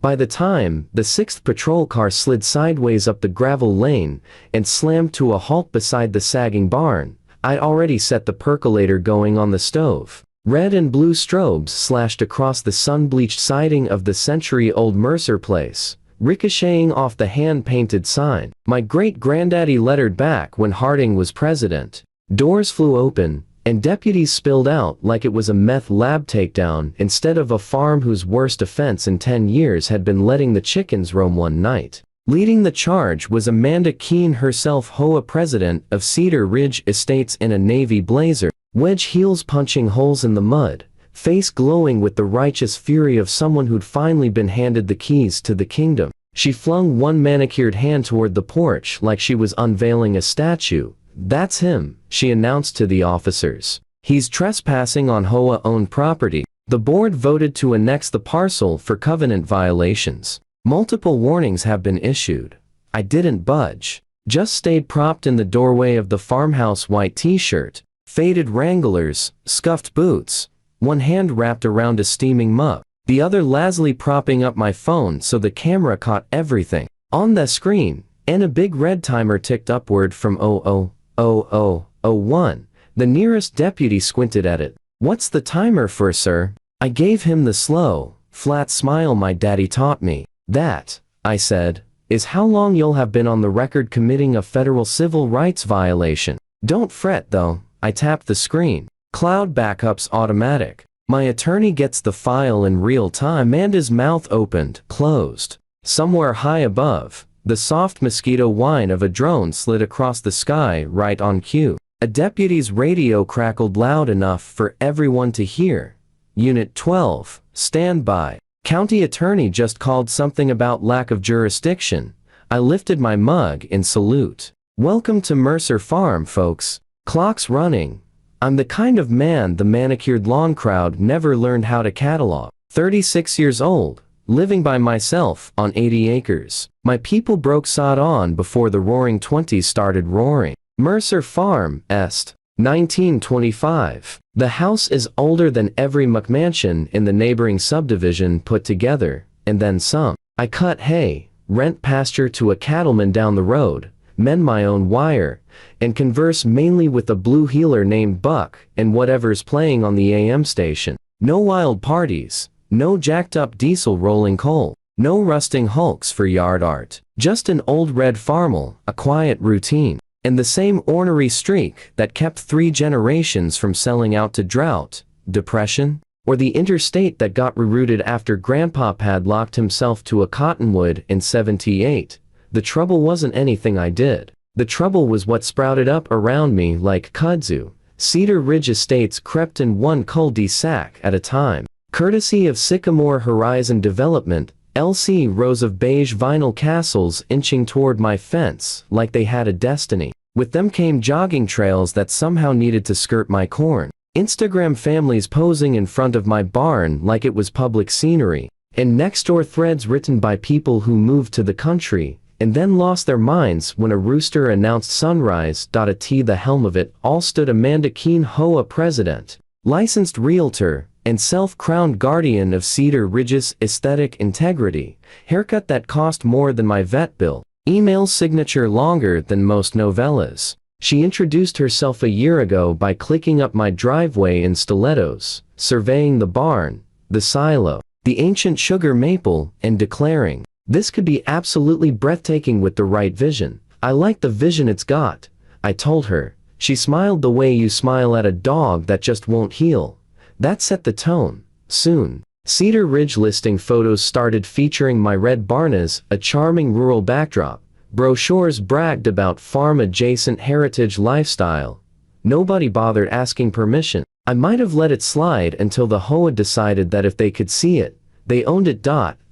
By the time the 6th patrol car slid sideways up the gravel lane and slammed to a halt beside the sagging barn, I'd already set the percolator going on the stove. Red and blue strobes slashed across the sun-bleached siding of the century-old Mercer place, ricocheting off the hand-painted sign. My great-granddaddy lettered back when Harding was president. Doors flew open, and deputies spilled out like it was a meth lab takedown instead of a farm whose worst offense in 10 years had been letting the chickens roam one night. Leading the charge was Amanda Keene herself, HOA president of Cedar Ridge Estates, in a navy blazer, wedge heels punching holes in the mud, face glowing with the righteous fury of someone who'd finally been handed the keys to the kingdom. She flung one manicured hand toward the porch like she was unveiling a statue. "That's him," she announced to the officers. "He's trespassing on HOA-owned property." The board voted to annex the parcel for covenant violations. Multiple warnings have been issued. I didn't budge. Just stayed propped in the doorway of the farmhouse, white t-shirt, faded Wranglers, scuffed boots, one hand wrapped around a steaming mug, the other lazily propping up my phone so the camera caught everything on the screen, and a big red timer ticked upward from 000001. The nearest deputy squinted at it. "What's the timer for, sir?" I gave him the slow, flat smile my daddy taught me. "That," I said, "is how long you'll have been on the record committing a federal civil rights violation. Don't fret though." I tapped the screen. "Cloud backup's automatic." My attorney gets the file in real time. Amanda's mouth opened, closed. Somewhere high above, the soft mosquito whine of a drone slid across the sky right on cue. A deputy's radio crackled loud enough for everyone to hear. "Unit 12, stand by. County attorney just called something about lack of jurisdiction." I lifted my mug in salute. "Welcome to Mercer Farm, folks. Clock's running." I'm the kind of man the manicured lawn crowd never learned how to catalog. 36 years old, living by myself on 80 acres. My people broke sod on before the roaring 20s started roaring. Mercer Farm, Est. 1925. The house is older than every McMansion in the neighboring subdivision put together, and then some. I cut hay, rent pasture to a cattleman down the road, mend my own wire, and converse mainly with a blue heeler named Buck and whatever's playing on the AM station. No wild parties, no jacked up diesel rolling coal, no rusting hulks for yard art. Just an old red farmel, a quiet routine, and the same ornery streak that kept 3 generations from selling out to drought, depression, or the interstate that got rerouted after Grandpa padlocked himself to a cottonwood in '78. The trouble wasn't anything I did. The trouble was what sprouted up around me like kudzu. Cedar Ridge Estates crept in one cul-de-sac at a time. Courtesy of Sycamore Horizon Development, LC, rows of beige vinyl castles inching toward my fence like they had a destiny. With them came jogging trails that somehow needed to skirt my corn. Instagram families posing in front of my barn like it was public scenery. And next-door threads written by people who moved to the country and then lost their minds when a rooster announced sunrise. At the helm of it all stood Amanda Keene, HOA president, licensed realtor, and self-crowned guardian of Cedar Ridge's aesthetic integrity. Haircut that cost more than my vet bill. Email signature longer than most novellas. She introduced herself a year ago by clicking up my driveway in stilettos, surveying the barn, the silo, the ancient sugar maple, and declaring, "This could be absolutely breathtaking with the right vision." "I like the vision it's got," I told her. She smiled the way you smile at a dog that just won't heal. That set the tone. Soon, Cedar Ridge listing photos started featuring my red barnas, a charming rural backdrop. Brochures bragged about farm-adjacent heritage lifestyle. Nobody bothered asking permission. I might have let it slide until the HOA decided that if they could see it, they owned it.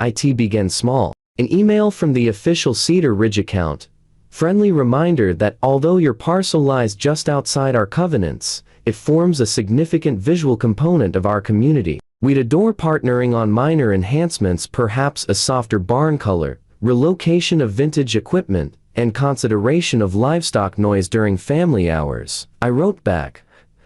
It began small. An email from the official Cedar Ridge account. Friendly reminder that although your parcel lies just outside our covenants, it forms a significant visual component of our community. We'd adore partnering on minor enhancements, perhaps a softer barn color, relocation of vintage equipment, and consideration of livestock noise during family hours. I wrote back,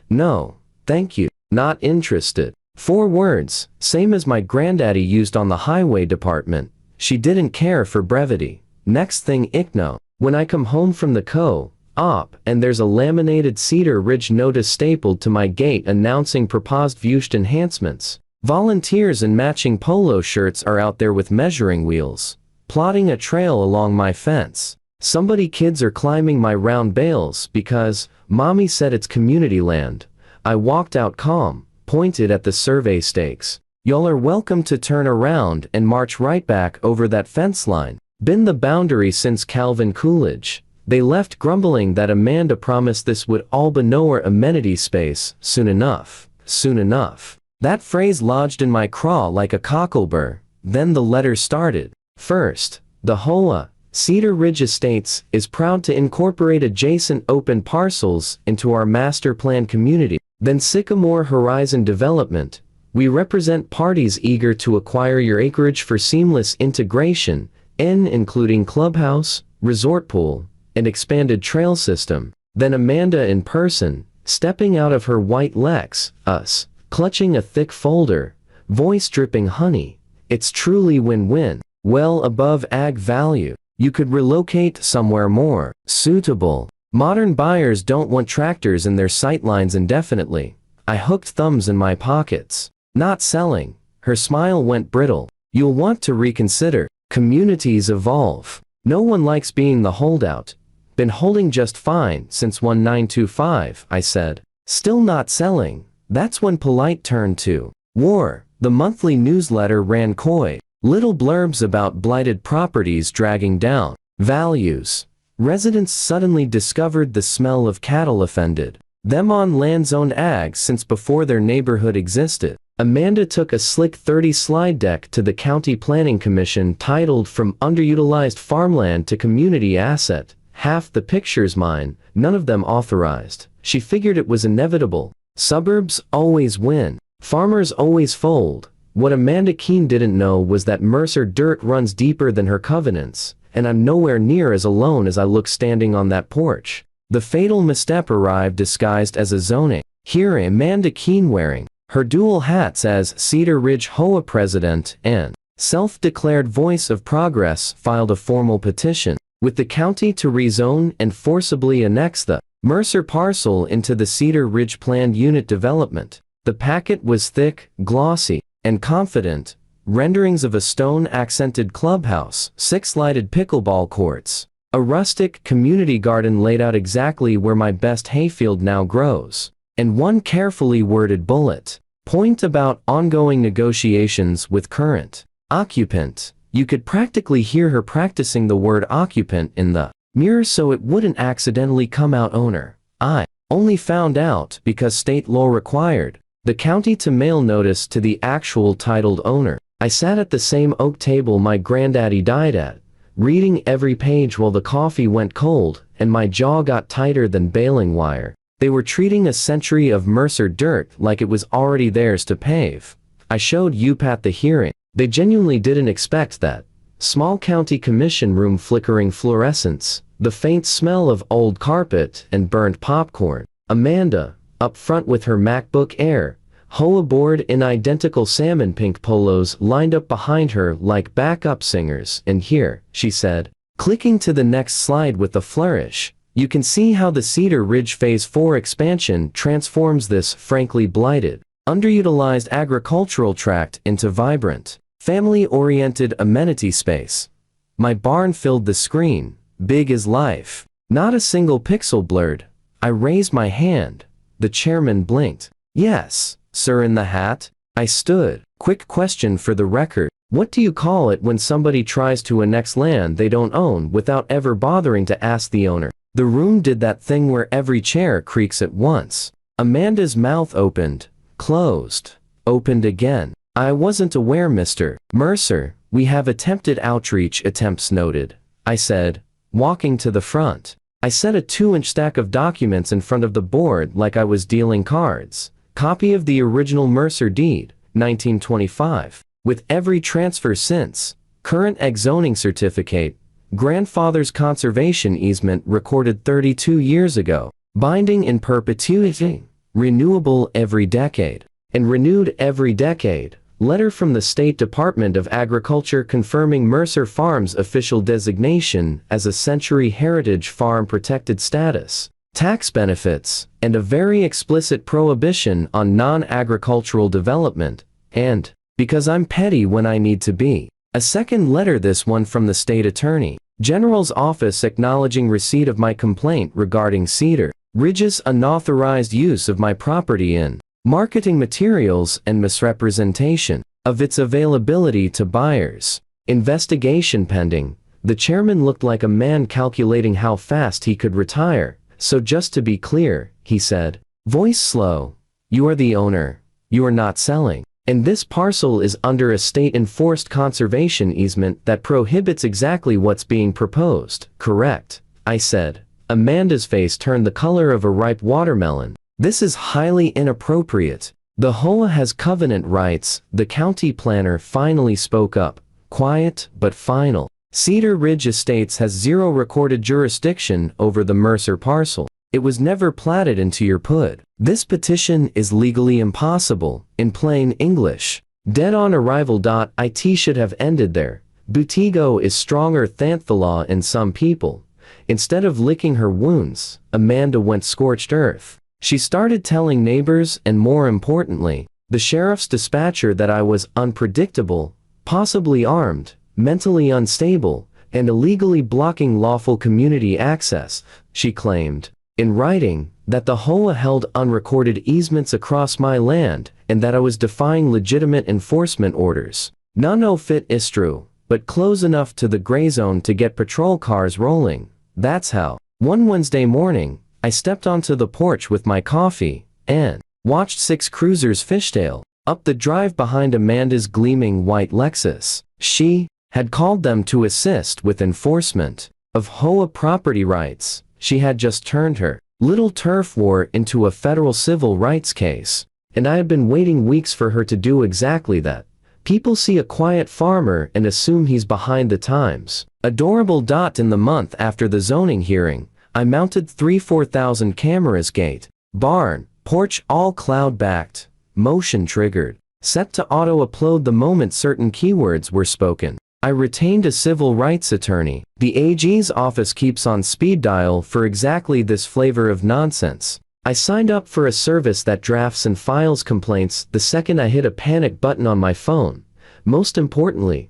"No, thank you, not interested." 4 words, same as my granddaddy used on the highway department. She didn't care for brevity. Next thing I know, when I come home from the co-op and there's a laminated Cedar Ridge notice stapled to my gate announcing proposed Vust enhancements. Volunteers in matching polo shirts are out there with measuring wheels, plotting a trail along my fence. Somebody kids are climbing my round bales because mommy said it's community land. I walked out calm, pointed at the survey stakes. Y'all are welcome to turn around and march right back over that fence line. Been the boundary since Calvin Coolidge. They left grumbling that Amanda promised this would all be nowhere amenity space soon enough. Soon enough. That phrase lodged in my craw like a cockleburr. Then the letter started. First, the HOA, Cedar Ridge Estates, is proud to incorporate adjacent open parcels into our master plan community. Then Sycamore Horizon Development. We represent parties eager to acquire your acreage for seamless integration, including clubhouse, resort pool, and expanded trail system. Then Amanda in person, stepping out of her white Lex, us, clutching a thick folder, voice dripping honey. It's truly win-win, well above ag value. You could relocate somewhere more suitable. Modern buyers don't want tractors in their sightlines indefinitely. I hooked thumbs in my pockets. Not selling. Her smile went brittle. You'll want to reconsider. Communities evolve. No one likes being the holdout. Been holding just fine since 1925, I said. Still not selling. That's when polite turned to war. The monthly newsletter ran coy. Little blurbs about blighted properties dragging down values. Residents suddenly discovered the smell of cattle offended them on lands owned ag since before their neighborhood existed. Amanda took a slick 30 slide deck to the County Planning Commission titled From Underutilized Farmland to Community Asset. Half the pictures mine, none of them authorized. She figured it was inevitable. Suburbs always win. Farmers always fold. What Amanda Keene didn't know was that Mercer dirt runs deeper than her covenants, and I'm nowhere near as alone as I look standing on that porch. The fatal misstep arrived disguised as a zoning. Here Amanda Keene wearing her dual hats as Cedar Ridge HOA president and self-declared voice of progress filed a formal petition with the county to rezone and forcibly annex the Mercer parcel into the Cedar Ridge planned unit development. The packet was thick, glossy, and confident, renderings of a stone-accented clubhouse, 6 lighted pickleball courts, a rustic community garden laid out exactly where my best hayfield now grows, and one carefully worded bullet point about ongoing negotiations with current occupant. You could practically hear her practicing the word occupant in the mirror so it wouldn't accidentally come out owner. I only found out because state law required the county to mail notice to the actual titled owner. I sat at the same oak table my granddaddy died at, reading every page while the coffee went cold and my jaw got tighter than baling wire. They were treating a century of Mercer dirt like it was already theirs to pave. I showed UPAT the hearing. They genuinely didn't expect that. Small county commission room flickering fluorescence, the faint smell of old carpet and burned popcorn. Amanda, up front with her MacBook Air, HOA board in identical salmon pink polos lined up behind her like backup singers. And here, she said, clicking to the next slide with a flourish, you can see how the Cedar Ridge Phase 4 expansion transforms this frankly blighted, underutilized agricultural tract into vibrant, family-oriented amenity space. My barn filled the screen, big as life. Not a single pixel blurred. I raised my hand. The chairman blinked. Yes, sir in the hat. I stood. Quick question for the record. What do you call it when somebody tries to annex land they don't own without ever bothering to ask the owner? The room did that thing where every chair creaks at once. Amanda's mouth opened, closed, opened again. I wasn't aware, Mr. Mercer. We have attempted outreach attempts noted, I said, walking to the front. I set a 2-inch stack of documents in front of the board like I was dealing cards. Copy of the original Mercer deed, 1925. With every transfer since. Current ex-zoning certificate. Grandfather's conservation easement recorded 32 years ago. Binding in perpetuity. Renewable every decade. and renewed every decade. Letter from the State Department of Agriculture confirming Mercer Farm's official designation as a Century Heritage Farm protected status, tax benefits, and a very explicit prohibition on non-agricultural development, and, because I'm petty when I need to be. A second letter, this one from the State Attorney General's office acknowledging receipt of my complaint regarding Cedar Ridge's unauthorized use of my property in marketing materials and misrepresentation of its availability to buyers. Investigation pending. The chairman looked like a man calculating how fast he could retire. So just to be clear, he said, voice slow, you are the owner, you are not selling. And this parcel is under a state-enforced conservation easement that prohibits exactly what's being proposed, correct? I said. Amanda's face turned the color of a ripe watermelon. This is highly inappropriate. The HOA has covenant rights, the county planner finally spoke up, quiet but final. Cedar Ridge Estates has zero recorded jurisdiction over the Mercer parcel. It was never platted into your PUD. This petition is legally impossible, in plain English. Dead on arrival. It should have ended there. Butigo is stronger than the law in some people. Instead of licking her wounds, Amanda went scorched earth. She started telling neighbors and, more importantly, the sheriff's dispatcher that I was unpredictable, possibly armed, mentally unstable, and illegally blocking lawful community access. She claimed, in writing, that the HOA held unrecorded easements across my land and that I was defying legitimate enforcement orders. None of it is true, but close enough to the gray zone to get patrol cars rolling. That's how. One Wednesday morning, I stepped onto the porch with my coffee and watched 6 cruisers fishtail up the drive behind Amanda's gleaming white Lexus. She had called them to assist with enforcement of HOA property rights. She had just turned her little turf war into a federal civil rights case, and I had been waiting weeks for her to do exactly that. People see a quiet farmer and assume he's behind the times. Adorable. In the month after the zoning hearing, I mounted 3-4,000 cameras, gate, barn, porch, all cloud-backed, motion-triggered, set to auto-upload the moment certain keywords were spoken. I retained a civil rights attorney. The AG's office keeps on speed dial for exactly this flavor of nonsense. I signed up for a service that drafts and files complaints the second I hit a panic button on my phone. Most importantly,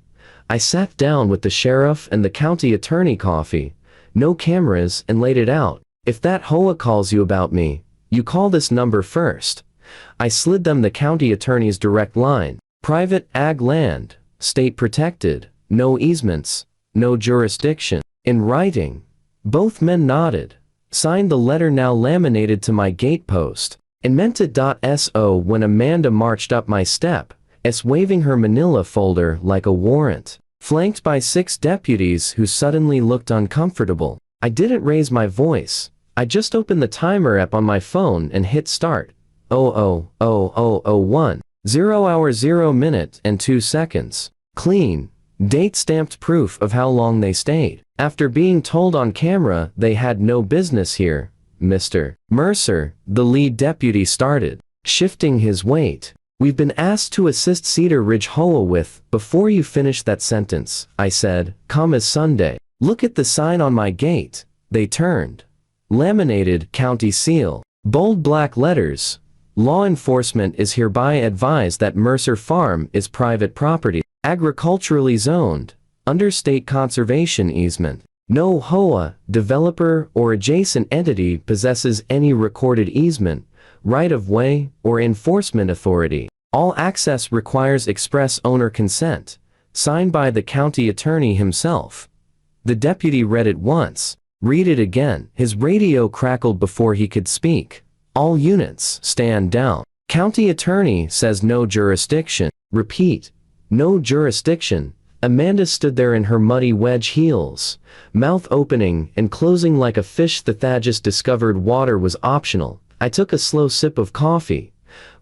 I sat down with the sheriff and the county attorney, coffee, no cameras, and laid it out. If that HOA calls you about me, you call this number first. I slid them the county attorney's direct line. Private ag land, state protected, no easements, no jurisdiction. In writing. Both men nodded, signed the letter now laminated to my gatepost, and meant it. So when Amanda marched up my step, waving her manila folder like a warrant, flanked by 6 deputies who suddenly looked uncomfortable. I didn't raise my voice. I just opened the timer app on my phone and hit start. 00:00:01, 0 hour 0 minute and 2 seconds. Clean, date-stamped proof of how long they stayed. After being told on camera they had no business here, Mr. Mercer, the lead deputy, started shifting his weight. We've been asked to assist Cedar Ridge HOA with. Before you finish that sentence, I said, come as Sunday. Look at the sign on my gate. They turned. Laminated county seal. Bold black letters. Law enforcement is hereby advised that Mercer Farm is private property, agriculturally zoned, under state conservation easement. No HOA, developer, or adjacent entity possesses any recorded easement, right-of-way, or enforcement authority. All access requires express owner consent, signed by the county attorney himself. The deputy read it once. Read it again. His radio crackled before he could speak. All units, stand down. County attorney says no jurisdiction. Repeat. No jurisdiction. Amanda stood there in her muddy wedge heels, mouth opening and closing like a fish. The Thaddeus discovered water was optional. I took a slow sip of coffee.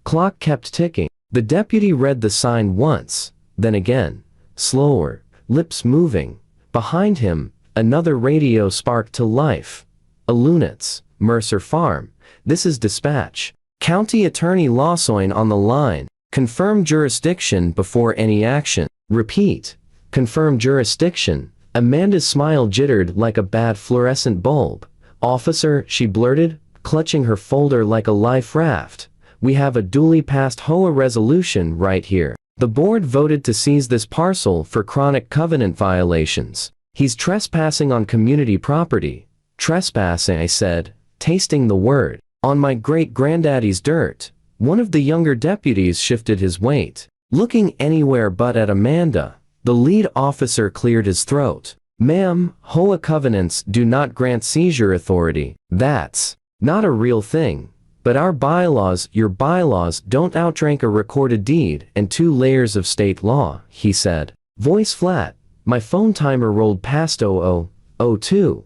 Clock kept ticking. The deputy read the sign once, then again, slower, lips moving. Behind him, another radio sparked to life. Alunitz, Mercer Farm. This is dispatch. County Attorney Lawson on the line. Confirm jurisdiction before any action. Repeat. Confirm jurisdiction. Amanda's smile jittered like a bad fluorescent bulb. Officer, she blurted, clutching her folder like a life raft. We have a duly passed HOA resolution right here. The board voted to seize this parcel for chronic covenant violations. He's trespassing on community property. Trespassing, I said, tasting the word. On my great-granddaddy's dirt. One of the younger deputies shifted his weight. Looking anywhere but at Amanda, the lead officer cleared his throat. Ma'am, HOA covenants do not grant seizure authority. That's not a real thing. But our bylaws, your bylaws, don't outrank a recorded deed and 2 layers of state law, he said. Voice flat. My phone timer rolled past 00:02.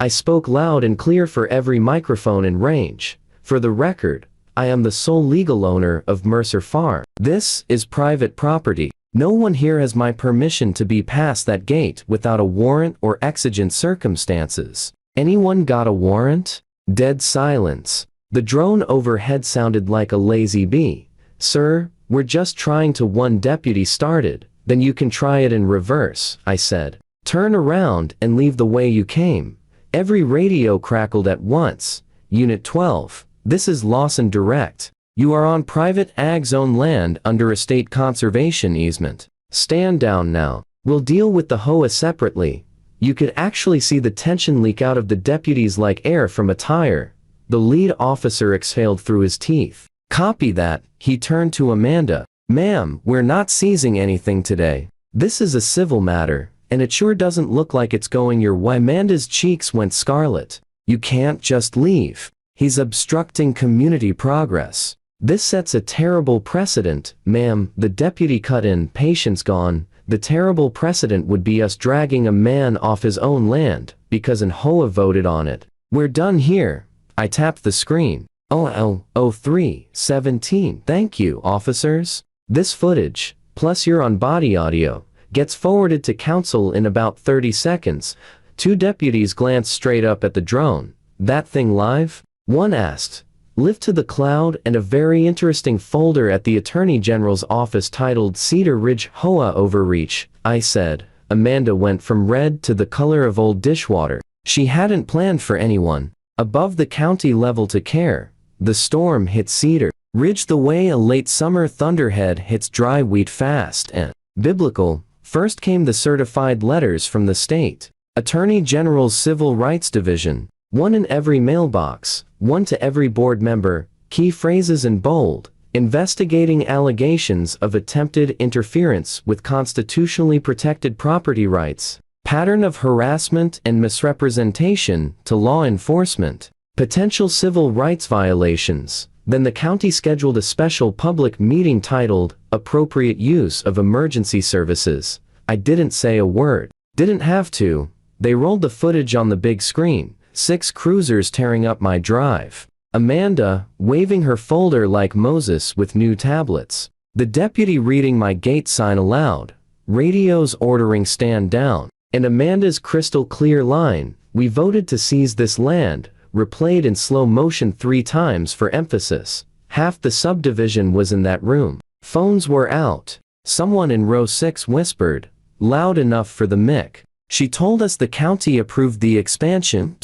I spoke loud and clear for every microphone in range. For the record, I am the sole legal owner of Mercer Farm. This is private property. No one here has my permission to be past that gate without a warrant or exigent circumstances. Anyone got a warrant? Dead silence. The drone overhead sounded like a lazy bee. Sir, we're just trying to. One deputy started. Then you can try it in reverse, I said. Turn around and leave the way you came. Every radio crackled at once. Unit 12. This is Lawson Direct. You are on private ag zone land under a state conservation easement. Stand down now. We'll deal with the HOA separately. You could actually see the tension leak out of the deputies like air from a tire. The lead officer exhaled through his teeth. Copy that. He turned to Amanda. Ma'am, we're not seizing anything today. This is a civil matter, and it sure doesn't look like it's going your way. Amanda's cheeks went scarlet. You can't just leave. He's obstructing community progress. This sets a terrible precedent, ma'am, the deputy cut in, patience gone. The terrible precedent would be us dragging a man off his own land, because an HOA voted on it. We're done here. I tapped the screen. 03:17. Thank you, officers. This footage, plus your on-body audio, gets forwarded to council in about 30 seconds. 2 deputies glanced straight up at the drone. That thing live? One asked. Lift to the cloud, and a very interesting folder at the Attorney General's office titled Cedar Ridge HOA Overreach, I said. Amanda went from red to the color of old dishwater. She hadn't planned for anyone above the county level to care. The storm hit Cedar Ridge the way a late summer thunderhead hits dry wheat fast and biblical. First came the certified letters from the state Attorney General's Civil Rights Division. One in every mailbox, one to every board member, key phrases in bold, investigating allegations of attempted interference with constitutionally protected property rights, pattern of harassment and misrepresentation to law enforcement, potential civil rights violations. Then the county scheduled a special public meeting titled, Appropriate Use of Emergency Services. I didn't say a word. Didn't have to. They rolled the footage on the big screen. 6 cruisers tearing up my drive. Amanda, waving her folder like Moses with new tablets. The deputy reading my gate sign aloud. Radios ordering stand down. And Amanda's crystal clear line, we voted to seize this land, replayed in slow motion 3 times for emphasis. Half the subdivision was in that room. Phones were out. Someone in row 6 whispered, loud enough for the mic. She told us the county approved the expansion.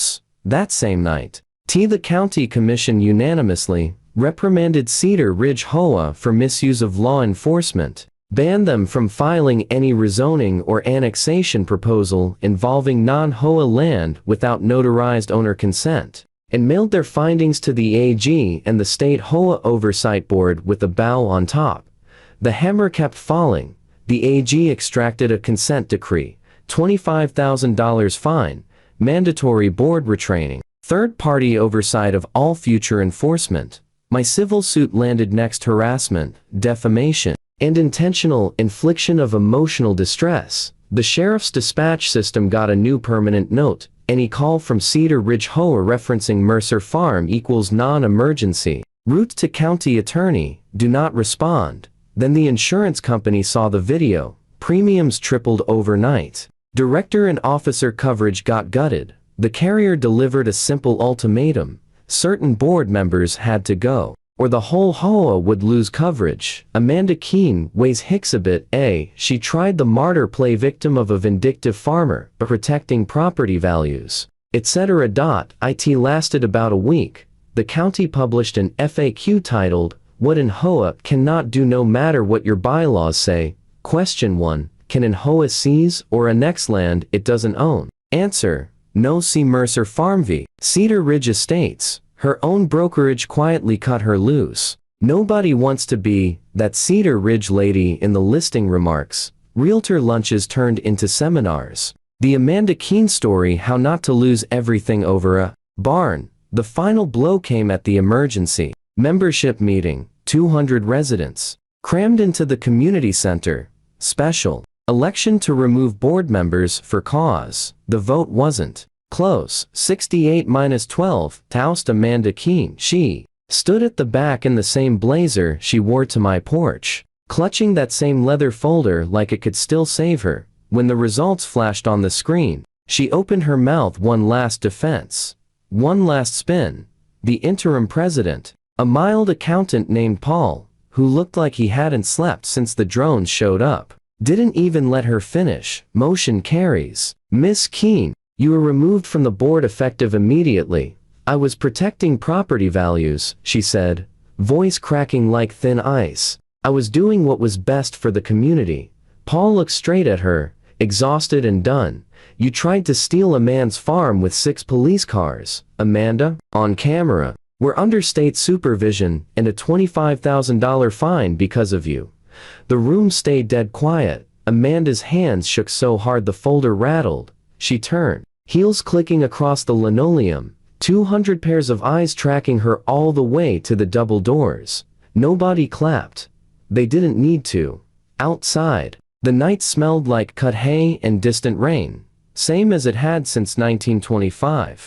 That same night, the county commission unanimously reprimanded Cedar Ridge HOA for misuse of law enforcement, banned them from filing any rezoning or annexation proposal involving non-HOA land without notarized owner consent, and mailed their findings to the AG and the state HOA oversight board with a bow on top. The hammer kept falling. The AG extracted a consent decree. $25,000 fine, mandatory board retraining, third-party oversight of all future enforcement. My civil suit landed next harassment, defamation, and intentional infliction of emotional distress. The sheriff's dispatch system got a new permanent note. Any call from Cedar Ridge HOA referencing Mercer Farm equals non-emergency. Route to county attorney, do not respond. Then the insurance company saw the video. Premiums tripled overnight. Director and officer coverage got gutted. The carrier delivered a simple ultimatum. Certain board members had to go, or the whole HOA would lose coverage. Amanda Keene weighs Hicksabit A. She tried the martyr play victim of a vindictive farmer, protecting property values, etc. It lasted about a week. The county published an FAQ titled, "What an HOA cannot do no matter what your bylaws say." Question 1. Can an HOA seize or annex land it doesn't own? Answer. No. See Mercer Farm v. Cedar Ridge Estates. Her own brokerage quietly cut her loose. Nobody wants to be that Cedar Ridge lady in the listing remarks. Realtor lunches turned into seminars. The Amanda Keene story, how not to lose everything over a barn. The final blow came at the emergency membership meeting. 200 residents crammed into the community center. Special election to remove board members for cause. The vote wasn't close. 68-12 to oust Amanda Keene. She stood at the back in the same blazer she wore to my porch, clutching that same leather folder like it could still save her. When the results flashed on the screen, she opened her mouth. One last defense. One last spin. The interim president, a mild accountant named Paul, who looked like he hadn't slept since the drones showed up, didn't even let her finish. Motion carries. Miss Keene, you were removed from the board effective immediately. I was protecting property values, she said, voice cracking like thin ice. I was doing what was best for the community. Paul looked straight at her, exhausted and done. You tried to steal a man's farm with 6 police cars, Amanda, on camera. We're under state supervision and a $25,000 fine because of you. The room stayed dead quiet. Amanda's hands shook so hard the folder rattled. She turned, heels clicking across the linoleum, 200 pairs of eyes tracking her all the way to the double doors. Nobody clapped. They didn't need to. Outside, the night smelled like cut hay and distant rain, same as it had since 1925.